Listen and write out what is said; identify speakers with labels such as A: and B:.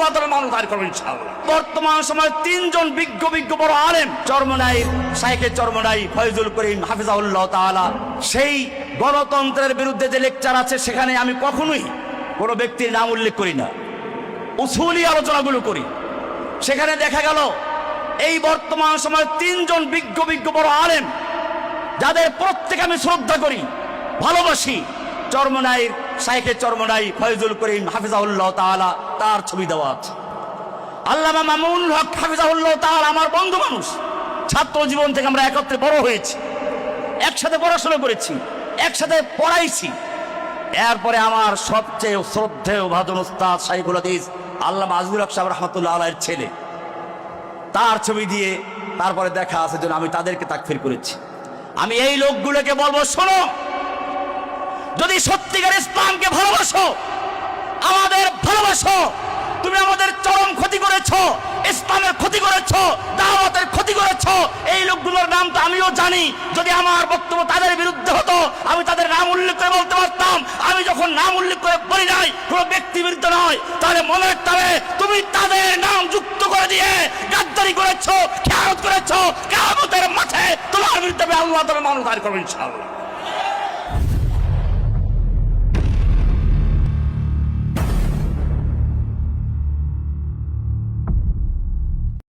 A: আল্লাহ তাআলা মানুষ দাঁড় করবেন ইনশাআল্লাহ। বর্তমান সময়ে তিনজন বিজ্ঞ বড় আলেম, চরমনাই শাইখে চরমনাই ফয়জুল করিম হাফিজাহুল্লাহ তাআলা, সেই গণতন্ত্রের বিরুদ্ধে যে লেকচার আছে সেখানে আমি কখনোই কোনো ব্যক্তির নাম উল্লেখ করি না, উসুলি আলোচনাগুলো করি। সেখানে দেখা গেল এই বর্তমান সময়ে তিনজন বিজ্ঞ বড় আলেম, যাদের প্রত্যেকে আমি শ্রদ্ধা করি, ভালোবাসি, চরমনাই শাইখে চরমনাই ফয়জুল করিম হাফিজাহুল্লাহ তাআলা, তার ছবি দেওয়া আছে। আল্লামা মামুনুল হক হাফিজাহুল্লাহ তাআলা আমার বন্ধু মানুষ, ছাত্র জীবন থেকে আমরা একত্রে বড় হয়েছি, একসাথে পড়াশোনা করেছি, একসাথে পড়াইছি। এরপরে আমার সবচেয়ে শ্রদ্ধেয় ভাজন উস্তাদ শাইখুল হাদিস আল্লামা আজিজুল হক সাহেব রাহমাতুল্লাহ আলাইহির ছেলে, তার ছবি দিয়ে তারপরে দেখা আছে যেন আমি তাদেরকে তাকফির করেছি। আমি এই লোকগুলোকে বলবো, শোনো, যদি সত্যিকার ইসলামকে ভালোবাসো, আমাদের ভালোবাসো, তুমি আমাদের চরম ক্ষতি করেছো, ইসলামের ক্ষতি করেছো, দাওয়াতের ক্ষতি করেছো। এই লোকগুলোর নাম তো আমিও জানি। যদি আমার বক্তব্য তাদের বিরুদ্ধে হতো, আমি তাদের নাম উল্লেখ করে বলতে পারতাম। আমি যখন নাম উল্লেখ করে বলি নাই, কোনো ব্যক্তি বিরুদ্ধে নয়, তাহলে মনে রাখতে হবে তুমি তাদের নাম যুক্ত করে দিয়ে গাদ্দারি করেছো, খেয়ানত করেছো। কিয়ামতের মাঠে তোমার বিরুদ্ধে আল্লাহ তাআলা মানুষ দাঁড় করবেন ইনশাআল্লাহ।